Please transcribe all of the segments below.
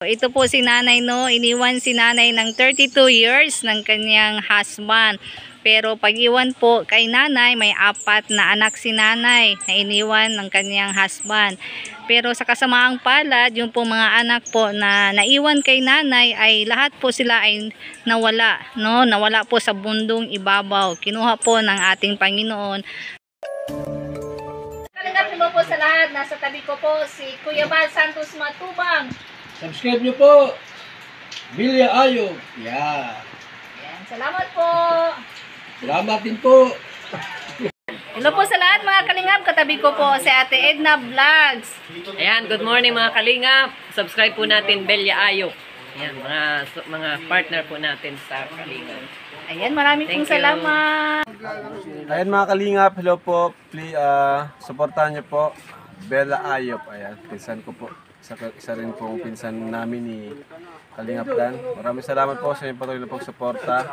Ito po si nanay, no, iniwan si nanay ng 32 years ng kanyang husband. Pero pag iwan po kay nanay, may 4 na anak si nanay na iniwan ng kanyang husband. Pero sa kasamaang palad, yung po mga anak po na naiwan kay nanay ay lahat po sila ay nawala, no? Nawala po sa bundong ibabaw. Kinuha po ng ating Panginoon. Kalingap mo po sa lahat. Nasa tabi ko po si Kuya Bal Santos Matubang. Subscribe nyo po. Bilya Ayog. Yeah. Yan. Salamat po. Salamat din po. Hello po sa lahat mga kalingap. Katabi ko po si Ate Edna Vlogs. Ayan, good morning mga kalingap. Subscribe po natin Belya Ayok. Ayan, mga partner po natin sa kalingap. Ayan, maraming pong salamat. Ayan mga kalingap, hello po. Please, supportahan niyo po Bella Ayop. Ayan, pinsan ko po. Isa rin pong pinsan namin ni Kalingap Dan. Maraming salamat po sa inyong patuloy na pagsuporta.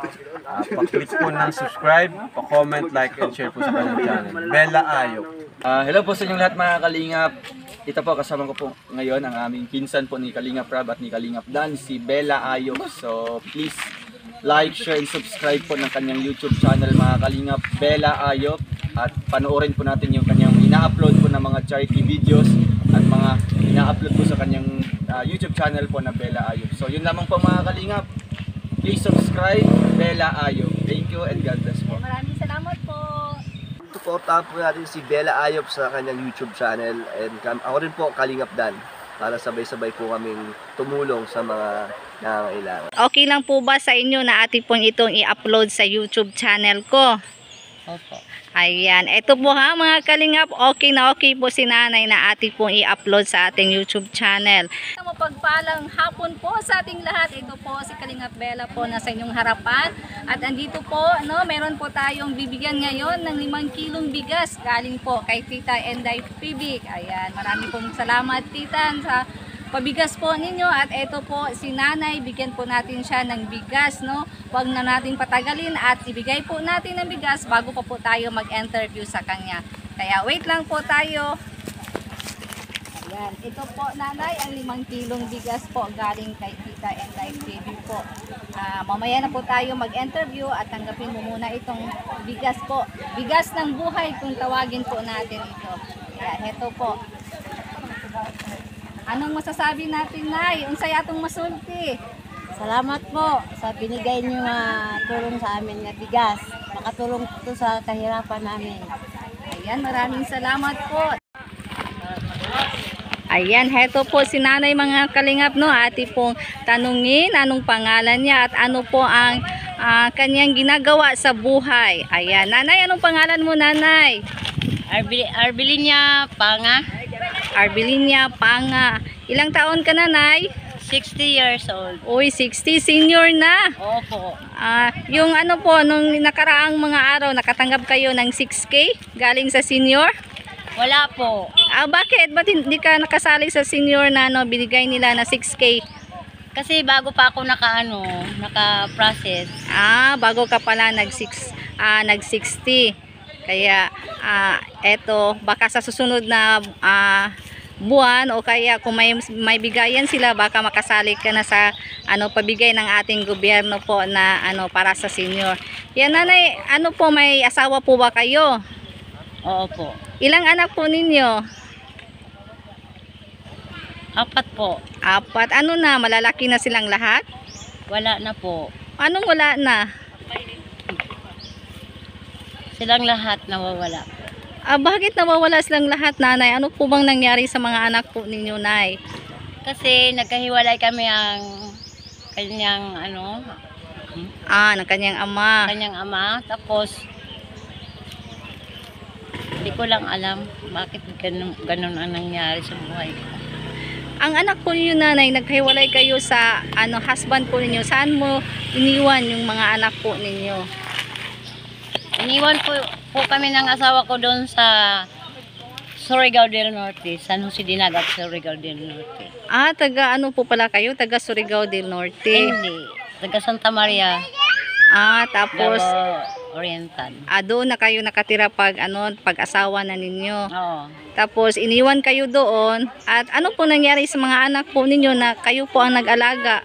Pa-click po ng subscribe, pa-comment, like, and share po sa kanyang channel. Bella Ayop. Hello po sa inyong lahat mga kalingap. Ito po kasama ko po ngayon ang aming pinsan po ni Kalingap Rab at ni Kalingap Dan, si Bella Ayop. So please like, share, and subscribe po ng kanyang YouTube channel mga kalingap, Bella Ayop. At panoorin po natin yung kanyang ina-upload po ng mga charity videos at mga ina-upload po sa kanyang YouTube channel po na Bella Ayop. So yun lamang po mga kalingap. Please subscribe Bella Ayop. Thank you and God bless po. Maraming salamat po. Suportahan po natin si Bella Ayop sa kanyang YouTube channel, and ako rin po Kalingap Dan, para sabay-sabay po kaming tumulong sa mga nangangailangan. Okay lang po ba sa inyo na ating pong itong i-upload sa YouTube channel ko? Opo. Ayan, ito po ha mga kalingap, okay na okay po si nanay na ating pong i-upload sa ating YouTube channel. Mapagpalang hapon po sa ating lahat. Ito po si Kalingap Bella po na sa inyong harapan. At andito po, no, meron po tayong bibigyan ngayon ng 5 kilong bigas galing po kay Tita Enday Pibik. Ayan, marami pong salamat Tita sa pabigas po ninyo. At ito po si nanay, bigyan po natin siya ng bigas, no? Huwag na natin patagalin at ibigay po natin ng bigas bago pa po tayo mag-interview sa kanya. Kaya wait lang po tayo. Ayan, ito po nanay ang 5 kilong bigas po galing kay Tita Enday TV po. Mamaya na po tayo mag-interview at tanggapin mo muna itong bigas po. Bigas ng buhay kung tawagin po natin ito. Ayan, ito po. Anong masasabi natin, Nay? Unsay atong masulti? Salamat po sa binigay niyo tulong sa amin na bigas. Makatulong po sa kahirapan namin. Ayan, maraming salamat po. Ayan, heto po si nanay mga kalingap, no? Ati pong tanungin anong pangalan niya at ano po ang kanyang ginagawa sa buhay. Ayan, nanay, anong pangalan mo, nanay? Arbelinia Panga, Arbelinia Panga. Ilang taon ka na, nay? 60 years old. Uy, 60, senior na. Opo. Yung ano po, nung nakaraang mga araw, nakatanggap kayo ng 6K galing sa senior? Wala po. Bakit? Ba't hindi ka nakasali sa senior na binigay nila na 6K? Kasi bago pa ako naka-process. Bago ka pala nag-60. Kaya, eto, baka sa susunod na buwan o kaya kung may bigayan sila, baka makasali ka na sa pabigay ng ating gobyerno po na para sa senior. Yan nanay, may asawa po ba kayo? Oo po. Ilang anak po ninyo? 4 po. 4. Malalaki na silang lahat? Wala na po. Anong wala na? Silang lahat nawawala po. Bakit nawawala silang lahat, nanay? Ano po bang nangyari sa mga anak po ninyo, nay? Kasi nagkahiwalay kami ang kanyang Ng kanyang ama. kanyang ama. Tapos hindi ko lang alam bakit ganun ang nangyari sa buhay ko. Ang anak po ninyo, nanay, naghiwalay kayo sa husband po ninyo. Saan mo iniwan yung mga anak po ninyo? Iniwan po kami ng asawa ko doon sa Surigao del Norte, San Jose Dinagat, Surigao del Norte. Taga po pala kayo? Taga Surigao del Norte. Hindi, taga Santa Maria. Tapos Oriental. Doon na kayo nakatira pag-asawa na ninyo. Oo. Tapos iniwan kayo doon. At ano po nangyari sa mga anak po ninyo na kayo po ang nag-alaga?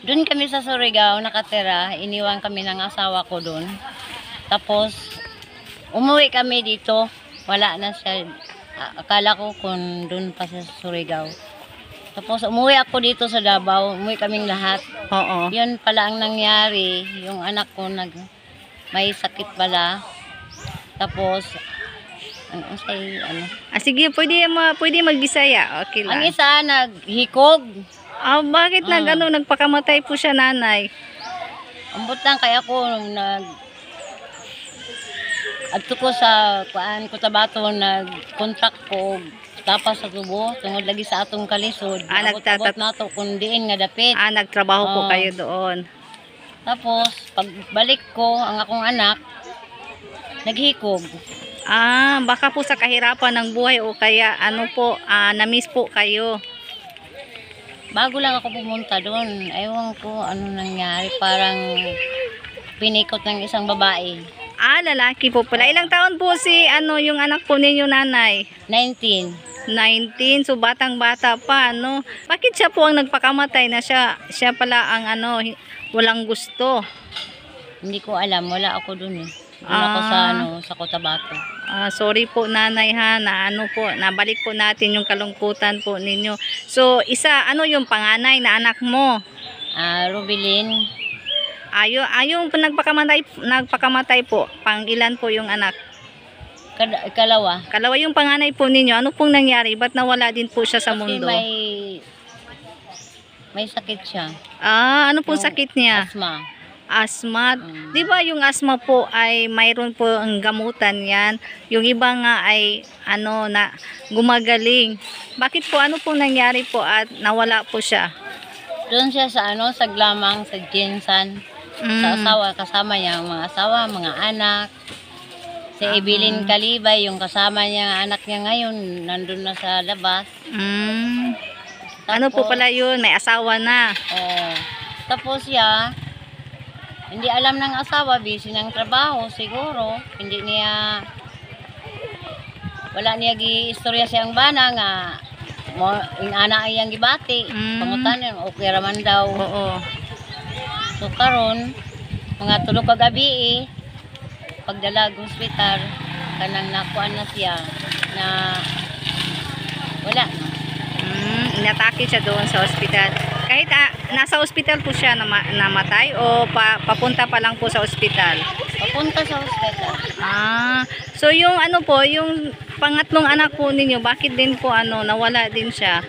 Doon kami sa Surigao nakatira, iniwan kami ng asawa ko doon. Tapos umuwi kami dito, wala na siya. Akala ko kung doon pa sa Surigao. Tapos umuwi ako dito sa Davao, umuwi kaming lahat. Oo. Yun pala ang nangyari, yung anak ko may sakit pala. Tapos Sige, pwede magbisaya. Okay ang lang. isa naghikog. Bakit nagpakamatay po siya, nanay? Ambot lang kaya ako adto ko sa Cotabato nag-contract ko tapas sa tubo tungod lagi sa atong kalisod. Abot nato kun diin nga dapit. Nagtrabaho po kayo doon. Tapos pagbalik ko ang akong anak naghikog. Baka po sa kahirapan ng buhay o kaya na-miss po kayo. Bago lang ako pumunta doon, ewan ko ano nangyari, parang pinikot ng isang babae. Lalaki po pala. Ilang taon po yung anak po ninyo, nanay? 19. 19, so batang-bata pa, Bakit siya po ang nagpakamatay na siya pala ang walang gusto? Hindi ko alam, wala ako doon eh. Doon ako sa Cotabato. Sorry po, nanay, ha, nabalik po natin yung kalungkutan po ninyo. So, yung panganay na anak mo? Rubilin. Yung nagpakamatay po, pang ilan po yung anak? Kalawa. Kalawa yung panganay po ninyo. Ano pong nangyari? Ba't nawala din po siya sa mundo? Kasi may sakit siya. Ano pong sakit niya? Asthma. Di ba yung asthma po ay mayroon po ang gamutan yan? Yung iba nga ay na gumagaling. Bakit po ano pong nangyari po at nawala po siya? Doon siya sa sa Glamang, sa Jinsan. Sa asawa, kasama niya mga asawa, mga anak. Si Evelyn Calibay, yung kasama niya, anak niya ngayon, nandun na sa labas. Ano po pala yun? May asawa na. Tapos siya, hindi alam ng asawa, busy ng trabaho siguro. Wala niya gi-istorya siyang bana nga yung anak iyang gibati. Pangutan okay raman daw. Oo. So karon mga tulog ka gabi pagdala sa ospital kanang nakuan na siya na wala na. Inatake siya doon sa ospital. Kahit nasa ospital po siya namatay o papunta pa lang po sa ospital? Papunta sa ospital. So yung yung pangatlong anak po ninyo, bakit din po nawala din siya?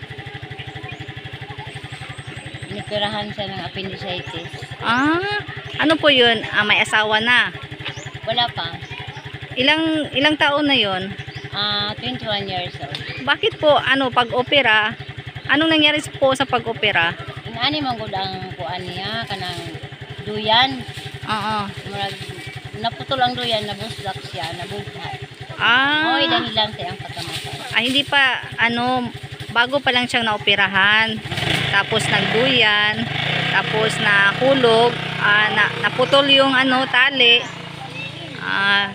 Nipirahan siya ng appendicitis. Ano po yun? May asawa na? Wala pa. Ilang taon na yun? 21 years old. Bakit po pag-opera? Anong nangyari po sa pag-opera? Inani man gud ang kuan niya kanang duyan. Naputol ang duyan, nabuslak siya, nabughat. Oy, dahilan sa iyang pagkamatay. Hindi pa bago pa lang siyang naoperahan. Tapos nagduyan, tapos nahulog, naputol yung tali.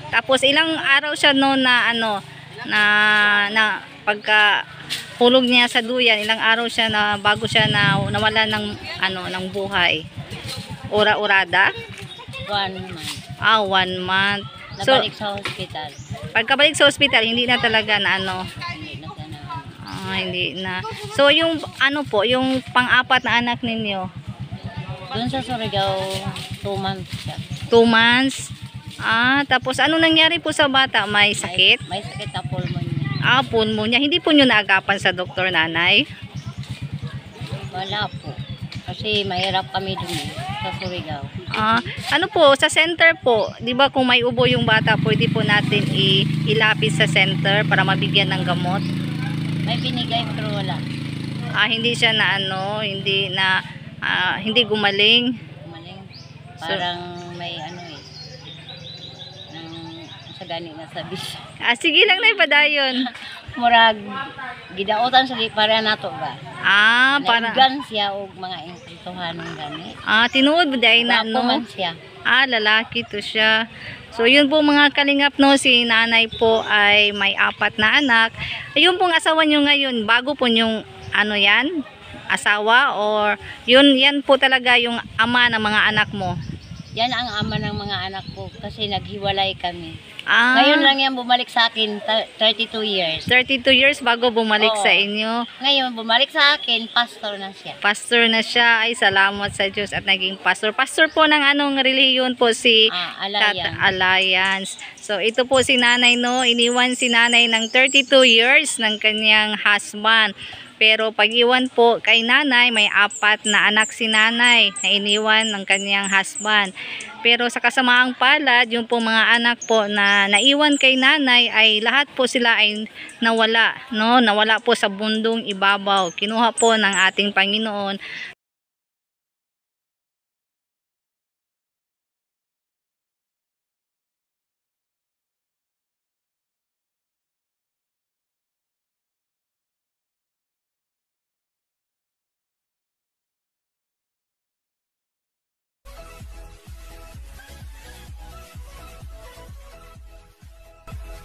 Tapos ilang araw siya na pagka hulog niya sa duyan, ilang araw siya bago siya nawala ng buhay. Ura-urada? 1 month. 1 month. Nabalik sa hospital. Pagkabalik sa hospital, hindi na talaga na Hindi na siya na. Hindi na. So yung yung pang-apat na anak ninyo? Doon sa Surigao, 2 months siya. 2 months? Tapos anong nangyari po sa bata? May sakit? May sakit na pulmonya. Pulmonya. Hindi po nyo naagapan sa doktor, nanay? Wala po. Kasi mahirap kami dun sa Surigao. Ano po, sa center po, di ba kung may ubo yung bata, pwede po natin ilapis sa center para mabigyan ng gamot? May binigay pero wala. Hindi siya hindi gumaling. Gumaling. Parang may sa gani na sabi siya. Sige lang na ipadayon. murag gidaotan sa di para nato ba. Para Naigan siya og mga inkrituhanon gani. tinuod ba day na Wapo no? man siya. Lalaki to siya. So yun po mga kalingap no, si nanay po ay may 4 na anak. Ayun pong asawa nyo ngayon, bago po yung ano yan, asawa or yan po talaga yung ama ng mga anak mo. Yan ang ama ng mga anak ko kasi naghiwalay kami. Ngayon Ngayon lang yan bumalik sa akin, 32 years. 32 years bago bumalik Oo. sa inyo. Ngayon bumalik sa akin, pastor na siya. Pastor na siya. Ay, salamat sa Diyos at naging pastor. Pastor po ng anong relihiyon po si Alliance. Alliance. So, ito po si nanay, no? Iniwan si nanay ng 32 years ng kanyang husband. Pero pag-iwan po kay nanay, may 4 na anak si nanay na iniwan ng kanyang husband. Pero sa kasamaang palad, yung po mga anak po na naiwan kay nanay ay lahat po sila ay nawala, no? Nawala po sa bundong ibabaw. Kinuha po ng ating Panginoon